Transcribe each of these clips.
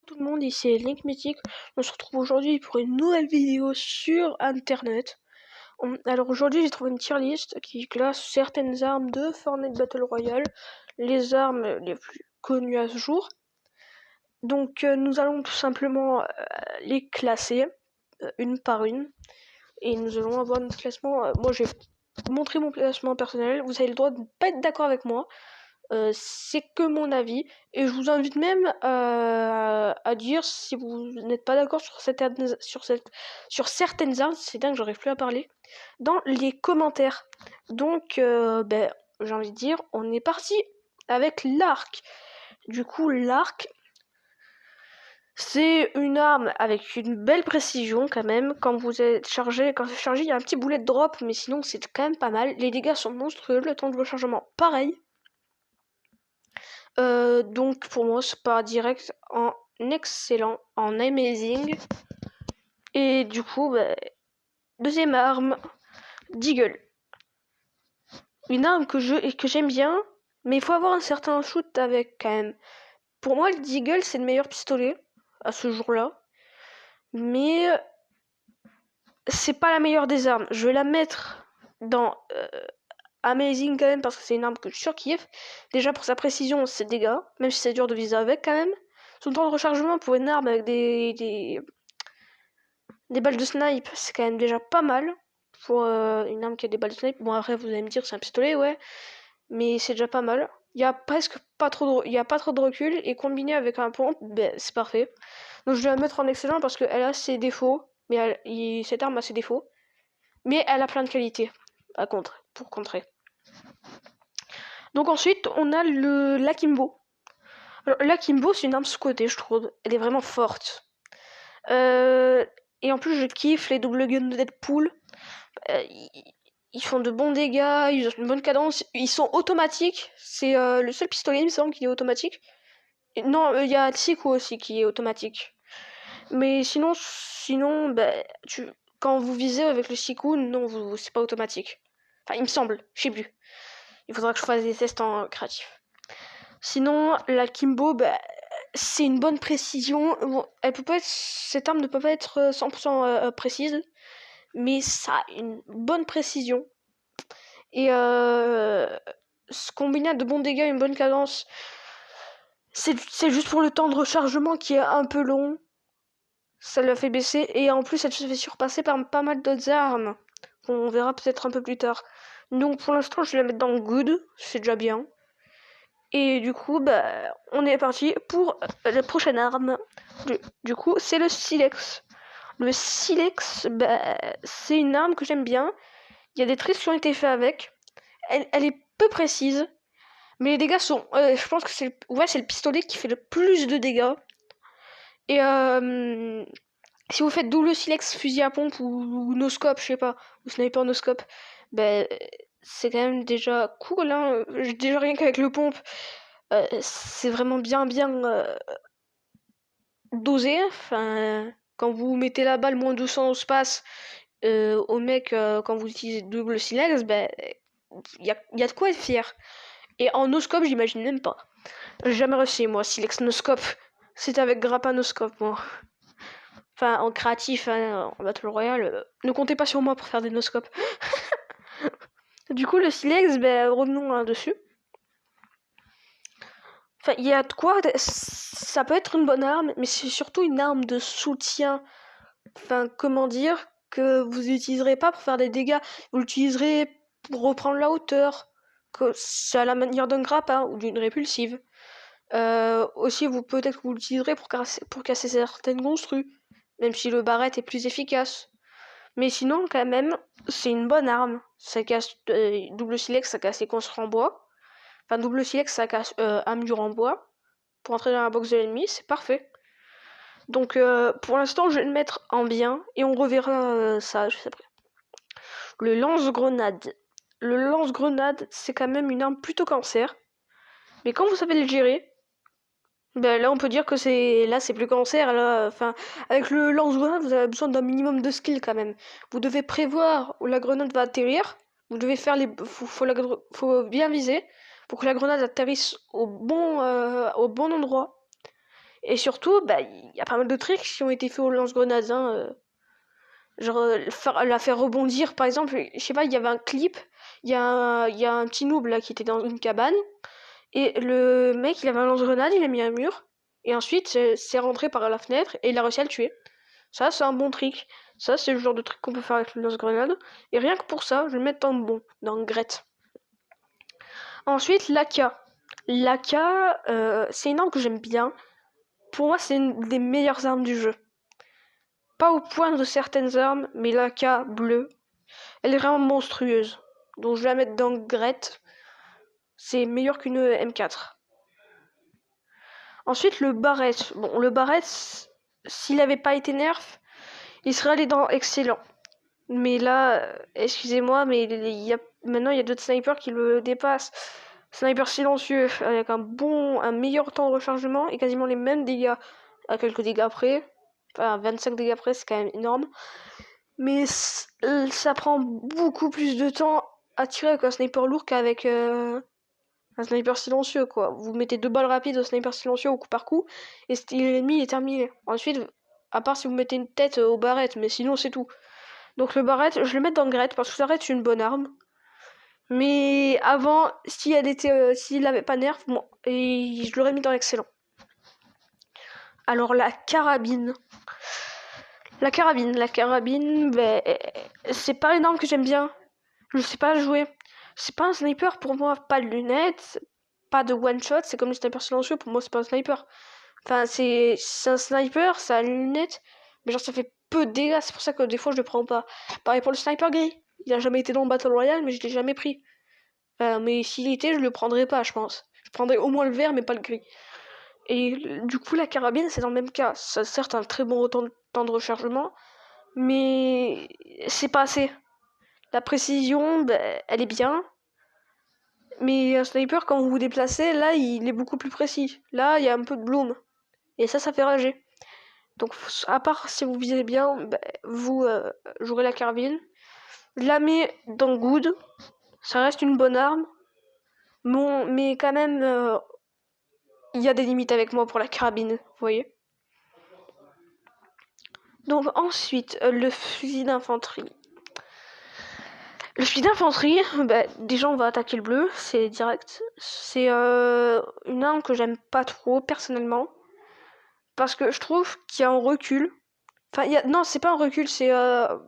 Tout le monde, ici est Link Mythique. On se retrouve aujourd'hui pour une nouvelle vidéo sur internet. Alors aujourd'hui j'ai trouvé une tier list qui classe certaines armes de Fortnite Battle Royale, les armes les plus connues à ce jour. Donc nous allons tout simplement les classer une par une. Et nous allons avoir notre classement. Moi j'ai montré mon classement personnel, vous avez le droit de ne pas être d'accord avec moi. C'est que mon avis et je vous invite même à dire si vous n'êtes pas d'accord sur certaines armes, c'est dingue, j'arrive plus à parler, dans les commentaires. Donc j'ai envie de dire, on est parti avec l'arc. Du coup, l'arc, c'est une arme avec une belle précision quand même. Quand c'est chargé, il y a un petit boulet de drop, mais sinon c'est quand même pas mal. Les dégâts sont monstrueux, le temps de rechargement pareil. Donc pour moi c'est pas direct en excellent, en amazing. Et du coup, deuxième arme, Deagle. Une arme que j'aime bien, mais il faut avoir un certain shoot avec quand même. Pour moi le Deagle c'est le meilleur pistolet à ce jour-là. Mais c'est pas la meilleure des armes. Je vais la mettre dans amazing quand même parce que c'est une arme que je surkiffe. Déjà pour sa précision, ses dégâts, même si c'est dur de viser avec quand même. Son temps de rechargement pour une arme avec des balles de snipe, c'est quand même déjà pas mal. Pour une arme qui a des balles de snipe. Bon après vous allez me dire c'est un pistolet, ouais. Mais c'est déjà pas mal. Il y a presque pas trop de recul. Et combiné avec un pompe, c'est parfait. Donc je vais la mettre en excellent parce qu'elle a ses défauts. Mais cette arme a ses défauts. Mais elle a plein de qualités pour contrer. Donc ensuite, on a l'Akimbo. Alors l'Akimbo, c'est une arme sous-cotée, je trouve. Elle est vraiment forte. Et en plus, je kiffe les double guns de Deadpool. Ils font de bons dégâts, ils ont une bonne cadence. Ils sont automatiques. C'est le seul pistolet, il me semble, qui est automatique. Et non, il y a Tsiku aussi qui est automatique. Mais sinon quand vous visez avec le Tsiku, non, c'est pas automatique. Enfin, il me semble, je sais plus. Il faudra que je fasse des tests en créatif. Sinon, l'Akimbo, c'est une bonne précision. Bon, cette arme ne peut pas être 100% précise, mais ça a une bonne précision. Et ce combiné de bons dégâts et une bonne cadence, c'est juste pour le temps de rechargement qui est un peu long. Ça l'a fait baisser. Et en plus, elle se fait surpasser par pas mal d'autres armes. On verra peut-être un peu plus tard. Donc pour l'instant, je vais la mettre dans Good. C'est déjà bien. Et du coup, on est parti pour la prochaine arme. Du coup, c'est le Silex. Le Silex, c'est une arme que j'aime bien. Il y a des tricks qui ont été faits avec. Elle est peu précise. Mais les dégâts sont... je pense que c'est le pistolet qui fait le plus de dégâts. Et si vous faites double Silex, fusil à pompe ou no-scope, je sais pas, ou sniper no-scope, c'est quand même déjà cool. Hein. Déjà rien qu'avec le pompe, c'est vraiment bien dosé. Enfin, quand vous mettez la balle moins 200 au space au mec, quand vous utilisez double Silex, il y a de quoi être fier. Et en no-scope, j'imagine même pas. J'ai jamais réussi, moi, Silex no-scope. C'était avec Grappa no-scope, moi. Enfin, en créatif, hein, en Battle Royale, ne comptez pas sur moi pour faire des no-scopes. Du coup, le Silex, revenons là-dessus. Enfin, il y a de quoi... Ça peut être une bonne arme, mais c'est surtout une arme de soutien. Enfin, comment dire, que vous n'utiliserez pas pour faire des dégâts. Vous l'utiliserez pour reprendre la hauteur. Que c'est à la manière d'un grappin ou d'une répulsive. Aussi, peut-être que vous l'utiliserez pour casser certaines construes. Même si le barrette est plus efficace. Mais sinon, quand même, c'est une bonne arme. Ça casse double silex, ça casse les construits en bois. Enfin, double silex, ça casse un mur en bois. Pour entrer dans la box de l'ennemi, c'est parfait. Donc, pour l'instant, je vais le mettre en bien. Et on reverra ça juste après. Le lance-grenade. Le lance-grenade, c'est quand même une arme plutôt cancer. Mais quand vous savez le gérer, là, on peut dire que c'est plus cancer. Là, enfin, avec le lance-grenade, vous avez besoin d'un minimum de skill quand même. Vous devez prévoir où la grenade va atterrir. Vous devez faire faut bien viser pour que la grenade atterrisse au bon endroit. Et surtout, bah, il y a pas mal de tricks qui ont été faits au lance-grenades, hein. Genre, la faire rebondir, par exemple, je sais pas, il y avait un clip, il y a un petit noob là qui était dans une cabane, et le mec il avait un lance-grenade, il a mis un mur, et ensuite c'est rentré par la fenêtre et il a réussi à le tuer. Ça, c'est un bon trick. Ça, c'est le genre de truc qu'on peut faire avec le lance-grenade. Et rien que pour ça, je vais le mettre dans le bon, dans le Gret. Ensuite, l'AK. L'AK, c'est une arme que j'aime bien. Pour moi, c'est une des meilleures armes du jeu. Pas au point de certaines armes, mais l'AK bleue, elle est vraiment monstrueuse. Donc je vais la mettre dans Gret. C'est meilleur qu'une M4. Ensuite, le Barrett. Bon, le Barrett, s'il n'avait pas été nerf, il serait allé dans excellent. Mais là, excusez-moi, mais maintenant il y a d'autres snipers qui le dépassent. Sniper silencieux, avec un meilleur temps de rechargement et quasiment les mêmes dégâts, à quelques dégâts près. Enfin, 25 dégâts près, c'est quand même énorme. Mais ça prend beaucoup plus de temps à tirer avec un sniper lourd qu'avec un sniper silencieux, quoi. Vous mettez 2 balles rapides au sniper silencieux au coup par coup, et l'ennemi est terminé. Ensuite, à part si vous mettez une tête au Barrett, mais sinon c'est tout. Donc le Barrett, je le mets dans le Gret parce que ça reste une bonne arme. Mais avant, s'il avait pas nerf, bon, et je l'aurais mis dans l'excellent. Alors la carabine. La carabine, ben, c'est pas une arme que j'aime bien. Je sais pas jouer. C'est pas un sniper pour moi, pas de lunettes, pas de one shot, c'est comme le sniper silencieux, pour moi c'est pas un sniper. Enfin, c'est un sniper, ça a une lunette, mais genre ça fait peu de dégâts, c'est pour ça que des fois je le prends pas. Pareil pour le sniper gris, il a jamais été dans le Battle Royale, mais je l'ai jamais pris. Mais s'il était, je le prendrais pas, je pense. Je prendrais au moins le vert, mais pas le gris. Et du coup, la carabine, c'est dans le même cas. Ça a certes un très bon temps de rechargement, mais c'est pas assez. La précision, ben, elle est bien, mais un sniper, quand vous vous déplacez, là, il est beaucoup plus précis. Là, il y a un peu de bloom. Et ça fait rager. Donc, à part si vous visez bien, ben, vous jouerez la carabine. Je la mets dans Good. Ça reste une bonne arme. Bon, mais quand même, il y a des limites avec moi pour la carabine, vous voyez. Donc ensuite, le fusil d'infanterie. Le fusil d'infanterie, bah, déjà on va attaquer le bleu, c'est direct. C'est une arme que j'aime pas trop personnellement. Parce que je trouve qu'il y a un recul. Enfin, non, c'est pas un recul, c'est le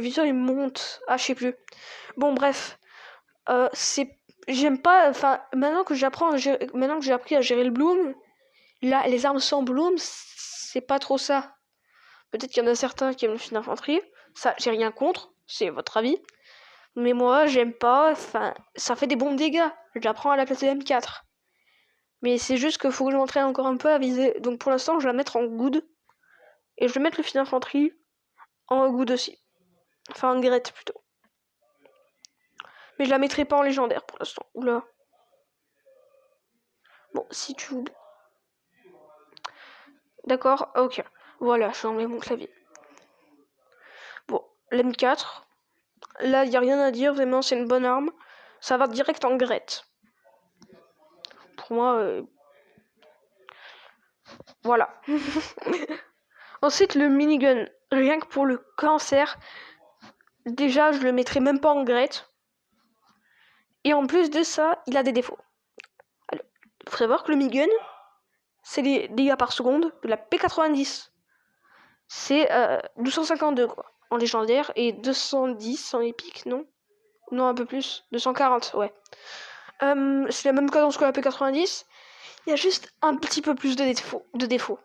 viseur il monte. Ah, je sais plus. Bon, bref. J'aime pas. Enfin, maintenant que j'ai appris à gérer le bloom, là, les armes sans bloom, c'est pas trop ça. Peut-être qu'il y en a certains qui aiment le fusil d'infanterie. Ça, j'ai rien contre, c'est votre avis. Mais moi, j'aime pas. Enfin, ça fait des bons dégâts. Je la prends à la place de M4. Mais c'est juste qu'il faut que je m'entraîne encore un peu à viser. Donc pour l'instant, je vais la mettre en good. Et je vais mettre le fusil d'infanterie en good aussi. Enfin, en Gret plutôt. Mais je la mettrai pas en légendaire pour l'instant. Oula. Bon, si tu veux. D'accord, ok. Voilà, je vais enlever mon clavier. Bon, l'M4. Là, il n'y a rien à dire, vraiment, c'est une bonne arme. Ça va direct en Gret. Pour moi, voilà. Ensuite, le minigun. Rien que pour le cancer, déjà, je le mettrai même pas en Gret. Et en plus de ça, il a des défauts. Alors, il faut savoir que le minigun, c'est les dégâts par seconde de la P90. C'est 252 quoi, en légendaire, et 210 en épique, non? Non, un peu plus. 240, ouais. C'est la même cadence que la P90. Il y a juste un petit peu plus de défauts.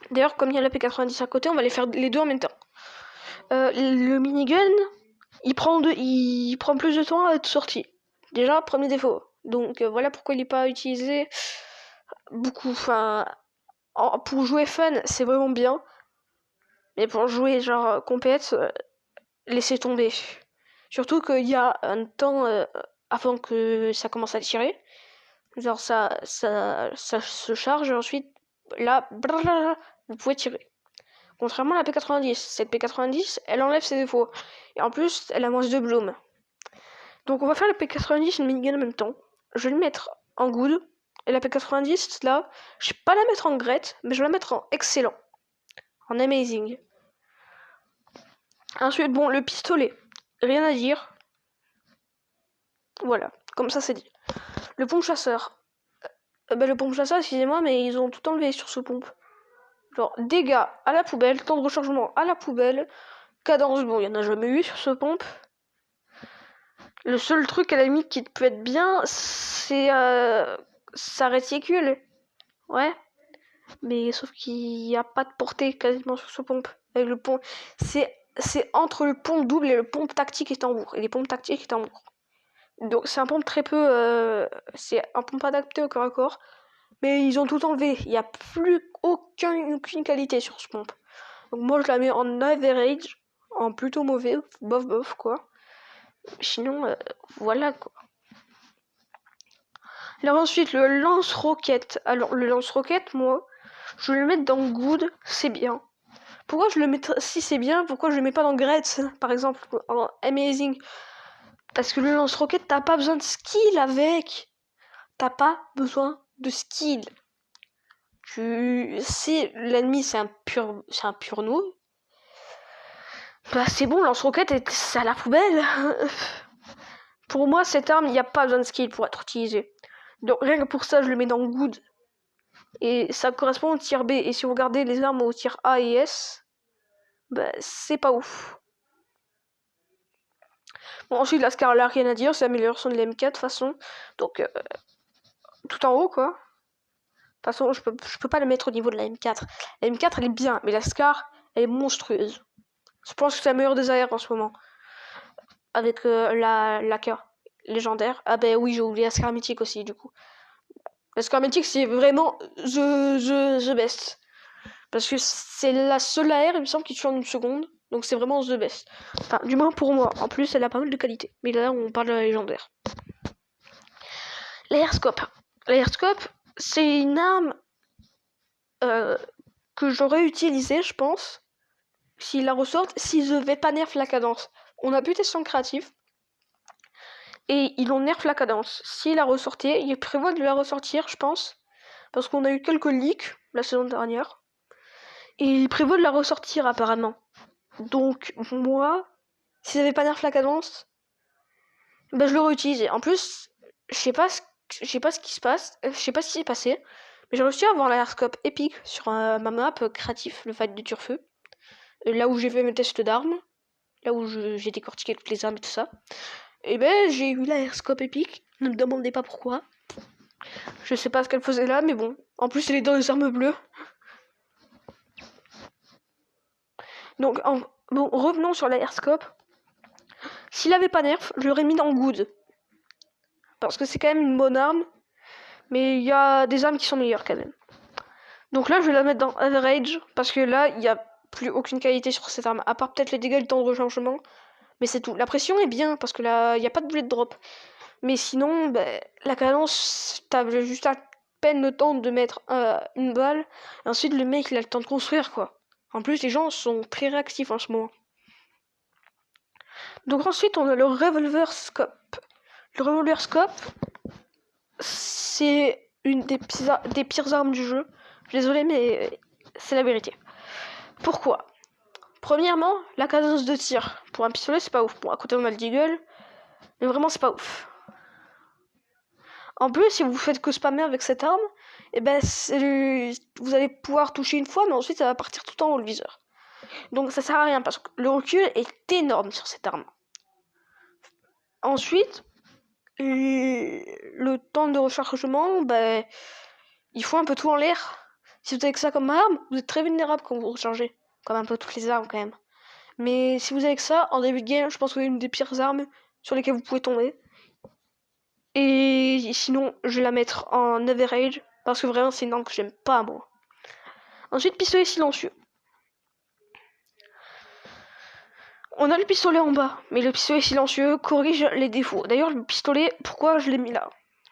D'ailleurs, comme il y a la P90 à côté, on va les faire les deux en même temps. Le minigun, il prend plus de temps à être sorti. Déjà, premier défaut. Donc voilà pourquoi il n'est pas utilisé beaucoup. Enfin, pour jouer fun, c'est vraiment bien. Mais pour jouer genre compète, laissez tomber. Surtout qu'il y a un temps avant que ça commence à tirer. Genre ça se charge et ensuite, là, vous pouvez tirer. Contrairement à la P90. Cette P90, elle enlève ses défauts. Et en plus, elle a moins de bloom. Donc on va faire la P90 et le minigun en même temps. Je vais le mettre en good. Et la P90, là, je vais pas la mettre en great, mais je vais la mettre en excellent. En amazing. Ensuite, bon, le pistolet. Rien à dire. Voilà, comme ça c'est dit. Le pompe chasseur. Le pompe chasseur, excusez-moi, mais ils ont tout enlevé sur ce pompe. Genre, dégâts à la poubelle, temps de rechargement à la poubelle, cadence, bon, il n'y en a jamais eu sur ce pompe. Le seul truc à la limite qui peut être bien, c'est sa réticule. Ouais. Mais sauf qu'il n'y a pas de portée quasiment sur ce pompe. Avec le pompe. C'est entre le pompe double et le pompe tactique et tambour. Et les pompes tactiques et tambour. Donc c'est un pompe très peu. C'est un pompe adapté au corps à corps. Mais ils ont tout enlevé. Il n'y a plus aucune qualité sur ce pompe. Donc moi je la mets en average. En plutôt mauvais. Bof bof quoi. Sinon, voilà quoi. Alors ensuite, le lance-roquette. Alors le lance-roquette, moi, je vais le mettre dans good, c'est bien. Pourquoi je le mets si c'est bien, pourquoi je le mets pas dans great, par exemple, en amazing? Parce que le lance-roquette, t'as pas besoin de skill avec. T'as pas besoin de skill. Si l'ennemi c'est un pur noob, bah c'est bon, lance-roquette, c'est à la poubelle. Pour moi, cette arme, il n'y a pas besoin de skill pour être utilisée. Donc rien que pour ça, je le mets dans good. Et ça correspond au tir B. Et si vous regardez les armes au tir A et S, bah c'est pas ouf. Bon, ensuite, la Scar, là, rien à dire, c'est l'amélioration de l'M4 de toute façon. Donc, tout en haut, quoi. De toute façon, je peux pas le mettre au niveau de la M4. La M4, elle est bien, mais la Scar, elle est monstrueuse. Je pense que c'est la meilleure des AR en ce moment. Avec la K légendaire. Ah ben oui, j'ai oublié la Scar mythique aussi, du coup. La Scar mythique, c'est vraiment the best. Parce que c'est la seule AR, il me semble, qui tue en une seconde. Donc c'est vraiment the best. Enfin, du moins pour moi. En plus, elle a pas mal de qualité. Mais là, on parle de la légendaire. L'airscope. L'airscope, c'est une arme que j'aurais utilisée, je pense, s'ils la ressortent, s'ils devaient pas nerf la cadence. On a pu tester en créatif. Et ils ont nerf la cadence. S'ils la ressortaient, ils prévoient de la ressortir, je pense. Parce qu'on a eu quelques leaks la saison dernière. Et ils prévoient de la ressortir apparemment. Donc moi, s'ils avaient pas nerf la cadence, ben je l'aurais utilisé. En plus, je sais pas ce qui se passe, je sais pas ce qui s'est passé, mais j'ai réussi à avoir l'aérscope épique sur ma map créatif, le fight de Turfeu. Là où j'ai fait mes tests d'armes, là où j'ai décortiqué toutes les armes et tout ça. Et ben j'ai eu l'aérscope épique, ne me demandez pas pourquoi. Je sais pas ce qu'elle faisait là, mais bon. En plus elle est dans les armes bleues. Donc bon, revenons sur l'aérscope. S'il avait pas nerf, je l'aurais mis dans good. Parce que c'est quand même une bonne arme. Mais il y a des armes qui sont meilleures quand même. Donc là, je vais la mettre dans average. Parce que là, il n'y a plus aucune qualité sur cette arme. À part peut-être les dégâts et le temps de rechargement. Mais c'est tout. La pression est bien. Parce que là, il n'y a pas de bullet drop. Mais sinon, la cadence, t'as juste à peine le temps de mettre une balle. Et ensuite, le mec, il a le temps de construire, quoi. En plus, les gens sont très réactifs en ce moment. Donc ensuite, on a le revolver scope. Le revolver scope, c'est une des pires armes du jeu. Je suis désolée, mais c'est la vérité. Pourquoi? Premièrement, la cadence de tir. Pour un pistolet, c'est pas ouf. Bon, à côté, on a le deagle. Mais vraiment, c'est pas ouf. En plus, si vous faites que spammer avec cette arme, et vous allez pouvoir toucher une fois, mais ensuite, ça va partir tout le temps au viseur. Donc, ça sert à rien, parce que le recul est énorme sur cette arme. Ensuite, le temps de rechargement, il faut un peu tout en l'air. Si vous avez que ça comme arme, vous êtes très vulnérable quand vous rechargez. Comme un peu toutes les armes quand même. Mais si vous avez que ça, en début de game, je pense que c'est une des pires armes sur lesquelles vous pouvez tomber. Et sinon, je vais la mettre en average. Parce que vraiment, c'est une arme que j'aime pas, moi. Ensuite, pistolet silencieux. On a le pistolet en bas, mais le pistolet silencieux corrige les défauts. D'ailleurs, le pistolet, pourquoi je l'ai mis là?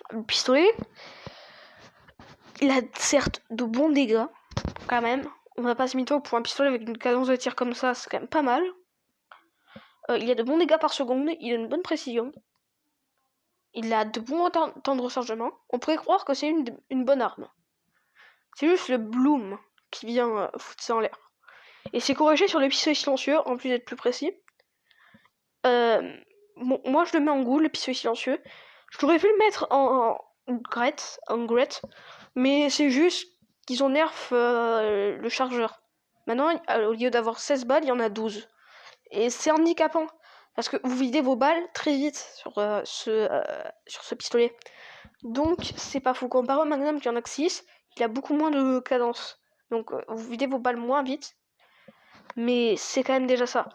Le pistolet, il a certes de bons dégâts, quand même. On va pas se mytho, pour un pistolet avec une cadence de tir comme ça, c'est quand même pas mal. Il a de bons dégâts par seconde, il a une bonne précision. Il a de bons temps de rechargement. On pourrait croire que c'est une bonne arme. C'est juste le bloom qui vient foutre ça en l'air. Et c'est corrigé sur le pistolet silencieux, en plus d'être plus précis. Bon, moi je le mets en goût, le pistolet silencieux. J'aurais pu le mettre en Gret, mais c'est juste qu'ils ont nerf le chargeur. Maintenant, au lieu d'avoir 16 balles, il y en a 12. Et c'est handicapant, parce que vous videz vos balles très vite sur ce pistolet. Donc, c'est pas fou. Comparé au Magnum qui en a que 6, il a beaucoup moins de cadence. Donc, vous videz vos balles moins vite. Mais c'est quand même déjà ça.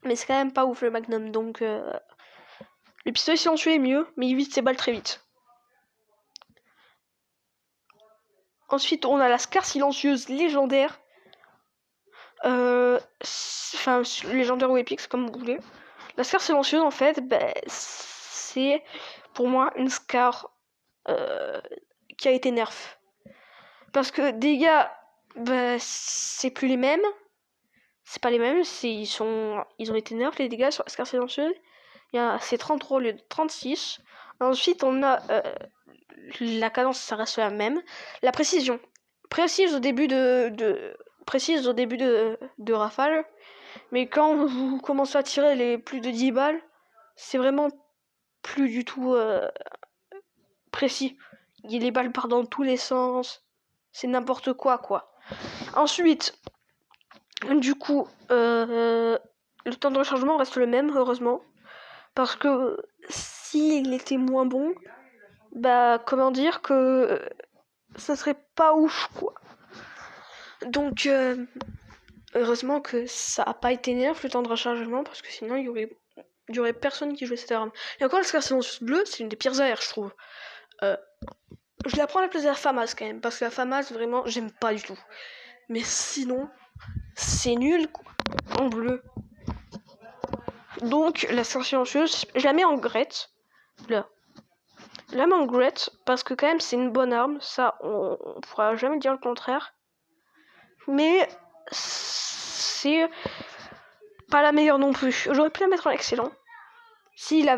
Mais c'est quand même pas ouf le Magnum. Donc, le pistolet silencieux est mieux, mais il vide ses balles très vite. Ensuite, on a la Scar silencieuse légendaire. Enfin, légendaire ou épique, c'est comme vous voulez. La Scar silencieuse, en fait, c'est pour moi une Scar qui a été nerf. Parce que dégâts, c'est plus les mêmes. C'est pas les mêmes, ils ont été nerfs les dégâts sur la Scar silencieuse. C'est 33 au lieu de 36. Ensuite, on a la cadence, ça reste la même. La précision. Précise au début de rafale. Mais quand vous commencez à tirer les plus de 10 balles, c'est vraiment plus du tout précis. Les balles partent dans tous les sens. C'est n'importe quoi, quoi. Ensuite, du coup, le temps de rechargement reste le même, heureusement. Parce que s'il était moins bon, comment dire que ça serait pas ouf, quoi. Donc, heureusement que ça a pas été nerf le temps de rechargement, parce que sinon il y aurait personne qui jouait cette arme. Et encore, la Scar silencieuse bleue, c'est une des pires AR, je trouve. Je la prends à la place de la FAMAS quand même, parce que la FAMAS, vraiment, j'aime pas du tout. Mais sinon, c'est nul, quoi, en bleu. Donc, la Scar silencieuse, je la mets en Gret, là. Je la mets en Gret, parce que quand même, c'est une bonne arme, ça, on pourra jamais dire le contraire. Mais c'est pas la meilleure non plus. J'aurais pu la mettre en excellent. Si ça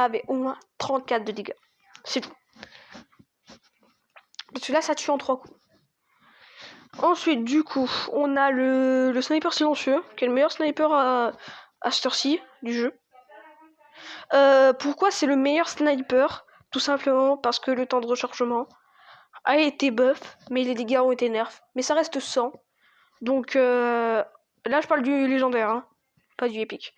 avait au moins 34 de dégâts. C'est tout. Parce que là, ça tue en 3 coups. Ensuite, du coup, on a le sniper silencieux, qui est le meilleur sniper à cette heure-ci du jeu. Pourquoi c'est le meilleur sniper? Tout simplement parce que le temps de rechargement a été buff, mais les dégâts ont été nerfs. Mais ça reste 100. Donc, là, je parle du légendaire, hein, pas du épique.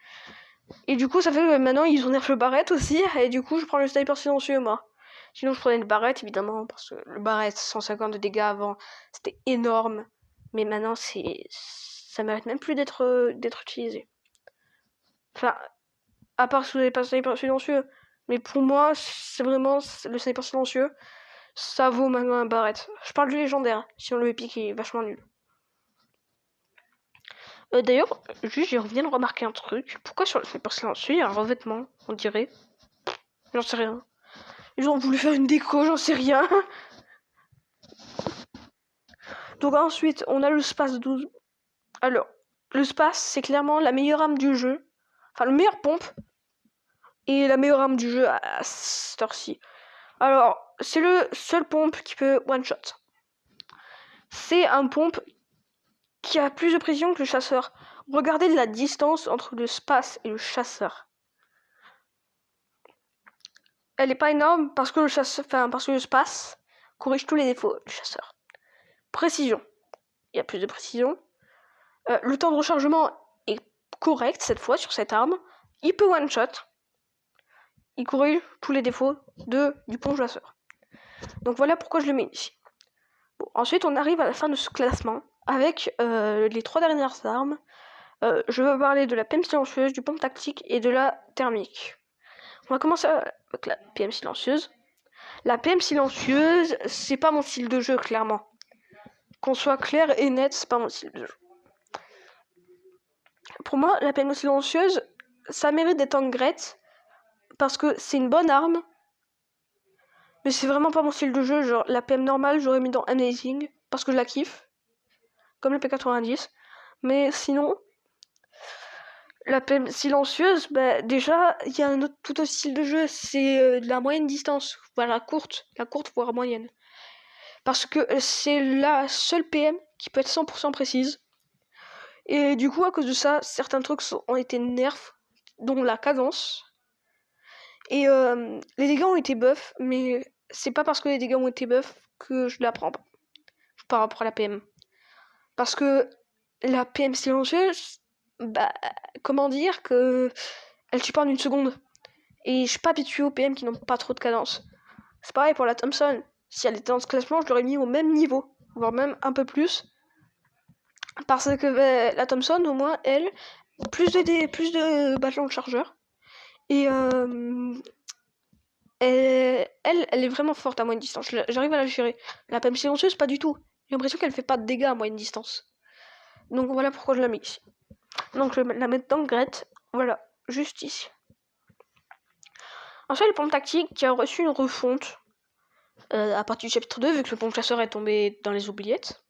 Et du coup, ça fait que maintenant, ils ont nerf le barrette aussi. Et du coup, je prends le sniper silencieux, moi. Sinon, je prenais le barrette, évidemment, parce que le barrette, 150 de dégâts avant, c'était énorme. Mais maintenant, ça mérite même plus d'être utilisé. Enfin, à part si vous n'avez pas le sniper silencieux. Mais pour moi, c'est vraiment le sniper silencieux. Ça vaut maintenant un barrette. Je parle du légendaire, sinon le épique est vachement nul. D'ailleurs, juste, je viens de remarquer un truc. Pourquoi sur le sniper silencieux, il y a un revêtement, on dirait? J'en sais rien. Ils ont voulu faire une déco, j'en sais rien. Donc ensuite, on a le Space 12. Alors, le Space, c'est clairement la meilleure arme du jeu. Enfin, le meilleur pompe. Et la meilleure arme du jeu à cette heure-ci. Alors, c'est le seul pompe qui peut one-shot. C'est un pompe qui a plus de précision que le chasseur. Regardez la distance entre le Space et le chasseur. Elle est pas énorme parce que le Space corrige tous les défauts du chasseur. Précision. Il y a plus de précision. Le temps de rechargement est correct cette fois sur cette arme. Il peut one-shot. Il corrige tous les défauts du pont chasseur. Donc voilà pourquoi je le mets ici. Bon, ensuite, on arrive à la fin de ce classement avec les 3 dernières armes. Je veux parler de la PM silencieuse, du pompe tactique et de la thermique. On va commencer avec la PM silencieuse. La PM silencieuse, c'est pas mon style de jeu, clairement. Qu'on soit clair et net, c'est pas mon style de jeu. Pour moi, la PM silencieuse, ça mérite d'être en Gret, parce que c'est une bonne arme, mais c'est vraiment pas mon style de jeu. Genre, la PM normale, j'aurais mis dans Amazing, parce que je la kiffe, comme le P90. Mais sinon, La PM silencieuse, bah, déjà, il y a un autre tout autre style de jeu, c'est de la moyenne distance, voilà, la courte voire moyenne. Parce que c'est la seule PM qui peut être 100% précise. Et du coup, à cause de ça, certains trucs ont été nerfs, dont la cadence. Et les dégâts ont été buff, mais c'est pas parce que les dégâts ont été buff que je la prends pas par rapport à la PM. Parce que la PM silencieuse, bah, comment dire que elle tue pas en une seconde. Et je suis pas habitué aux PM qui n'ont pas trop de cadence. C'est pareil pour la Thompson. Si elle était dans ce classement, je l'aurais mis au même niveau, voire même un peu plus. Parce que la Thompson, au moins, elle, plus de balles dans le chargeur. Et elle est vraiment forte à moyenne distance. J'arrive à la gérer. La PM silencieuse, pas du tout. J'ai l'impression qu'elle fait pas de dégâts à moyenne distance. Donc voilà pourquoi je la mets ici. Donc je vais la mettre dans le Gret. Voilà, juste ici. Ensuite, le pompe tactique qui a reçu une refonte à partir du chapitre 2, vu que le pompe chasseur est tombé dans les oubliettes.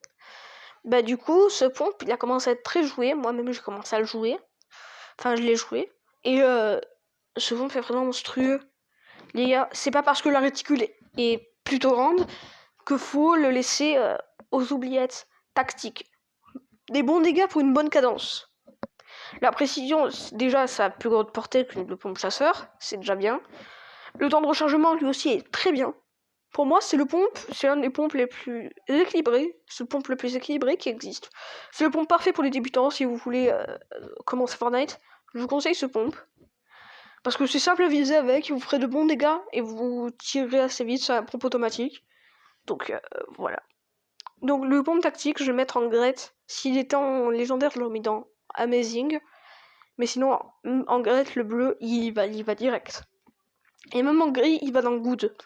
Bah du coup, ce pompe, il a commencé à être très joué. Moi-même, j'ai commencé à le jouer. Enfin, je l'ai joué. Et ce pompe est vraiment monstrueux. Les gars, c'est pas parce que la réticule est plutôt grande que faut le laisser aux oubliettes tactiques. Des bons dégâts pour une bonne cadence. La précision, déjà, ça a plus grande portée que le pompe chasseur, c'est déjà bien. Le temps de rechargement, lui aussi, est très bien. Pour moi, c'est l'un des pompes les plus équilibrés. C'est le pompe le plus équilibré qui existe. C'est le pompe parfait pour les débutants si vous voulez commencer Fortnite. Je vous conseille ce pompe. Parce que c'est simple à viser avec, vous ferez de bons dégâts et vous tirerez assez vite, c'est un pompe automatique. Donc voilà. Donc le pompe tactique, je vais le mettre en Gret. S'il était en légendaire, je l'aurais mis dans Amazing. Mais sinon, en Gret, le bleu, il va direct. Et même en gris, il va dans Good,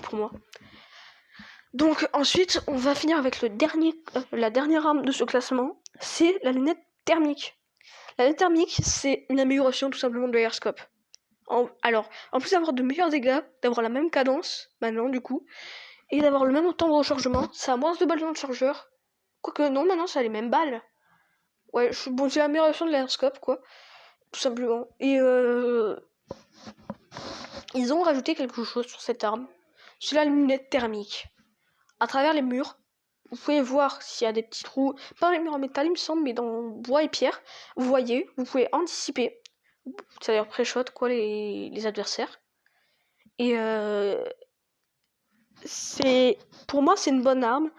pour moi. Donc ensuite, on va finir avec la dernière arme de ce classement, c'est la lunette thermique. La lunette thermique, c'est une amélioration tout simplement de l'airscope. Alors, en plus d'avoir de meilleurs dégâts, d'avoir la même cadence, maintenant du coup, et d'avoir le même temps de rechargement, ça a moins de balles dans le chargeur. Quoique non, maintenant ça a les mêmes balles. Ouais, bon, c'est l'amélioration de l'airscope, quoi, tout simplement. Et ils ont rajouté quelque chose sur cette arme, c'est la lunette thermique. À travers les murs, vous pouvez voir s'il y a des petits trous, pas dans les murs en métal il me semble, mais dans bois et pierre. Vous voyez, vous pouvez anticiper, c'est-à-dire pré-shot quoi les adversaires. Et pour moi c'est une bonne arme.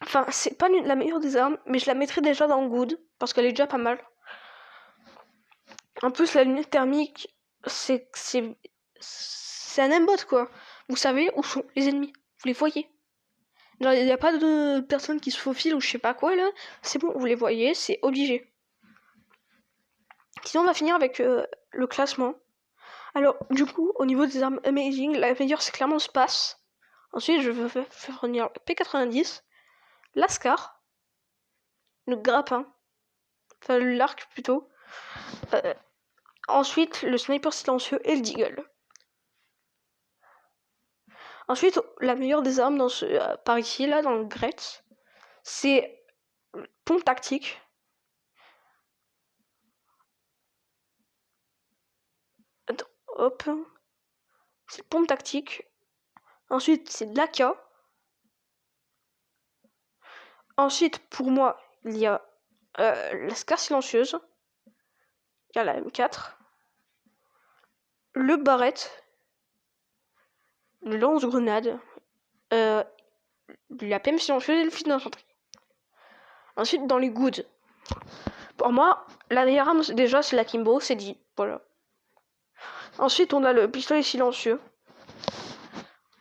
Enfin, c'est pas la meilleure des armes, mais je la mettrai déjà dans Good, parce qu'elle est déjà pas mal. En plus, la lunette thermique, c'est un aimbot quoi. Vous savez où sont les ennemis, vous les voyez. Il n'y a pas de personnes qui se faufilent ou je sais pas quoi là. C'est bon, vous les voyez, c'est obligé. Sinon, on va finir avec le classement. Alors, du coup, au niveau des armes Amazing, la meilleure c'est clairement Space. Ensuite, je vais faire revenir le P90, l'Ascar, le Grappin, enfin l'arc plutôt. Ensuite, le Sniper silencieux et le Deagle. Ensuite, la meilleure des armes par ici, là, dans le Gret, c'est pompe tactique. Attends, hop. C'est pompe tactique. Ensuite, c'est de l'AK. Ensuite, pour moi, il y a la Scar silencieuse. Il y a la M4. Le Barrette. Le lance-grenade. La PM silencieuse et le fusil d'infanterie. Ensuite, dans les goods. Pour moi, la meilleure arme, déjà, c'est la Kimbo, c'est dit. Voilà. Ensuite, on a le pistolet silencieux.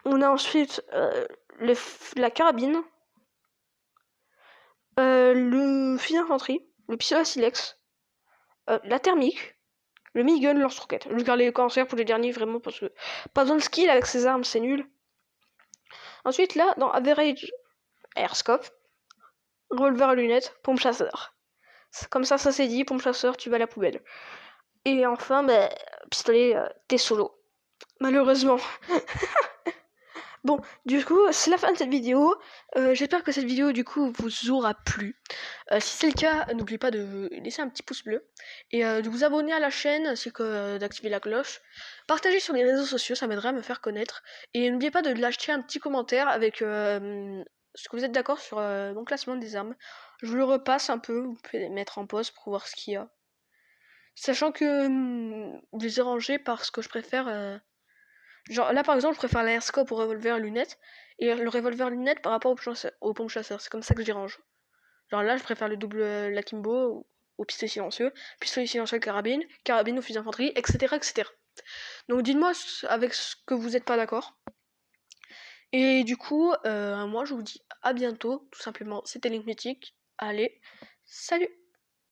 On a ensuite la carabine. Le fusil d'infanterie. Le pistolet silex. La thermique. Le minigun, le lance-roquette. Je garde les cancers pour les derniers, vraiment, parce que pas besoin de skill avec ces armes, c'est nul. Ensuite, là, dans Average Airscope, revolver à lunettes, pompe chasseur. Comme ça c'est dit, pompe chasseur, tu vas à la poubelle. Et enfin, pistolet, t'es solo. Malheureusement. Bon, du coup, c'est la fin de cette vidéo. J'espère que cette vidéo, du coup, vous aura plu. Si c'est le cas, n'oubliez pas de laisser un petit pouce bleu et de vous abonner à la chaîne ainsi que d'activer la cloche. Partagez sur les réseaux sociaux, ça m'aiderait à me faire connaître. Et n'oubliez pas de lâcher un petit commentaire avec ce que vous êtes d'accord sur mon classement des armes. Je vous le repasse un peu, vous pouvez mettre en pause pour voir ce qu'il y a. Sachant que je les ai rangés parce que je préfère... Genre là par exemple je préfère l'airScope au revolver lunettes et le revolver lunettes par rapport au pompe chasseur. C'est comme ça que je les range. Genre là je préfère le double Lakimbo au pistolet silencieux carabine, carabine au fusil d'infanterie, etc. etc. Donc dites-moi avec ce que vous n'êtes pas d'accord. Et du coup, moi je vous dis à bientôt, tout simplement. C'était Link Mythique. Allez, salut!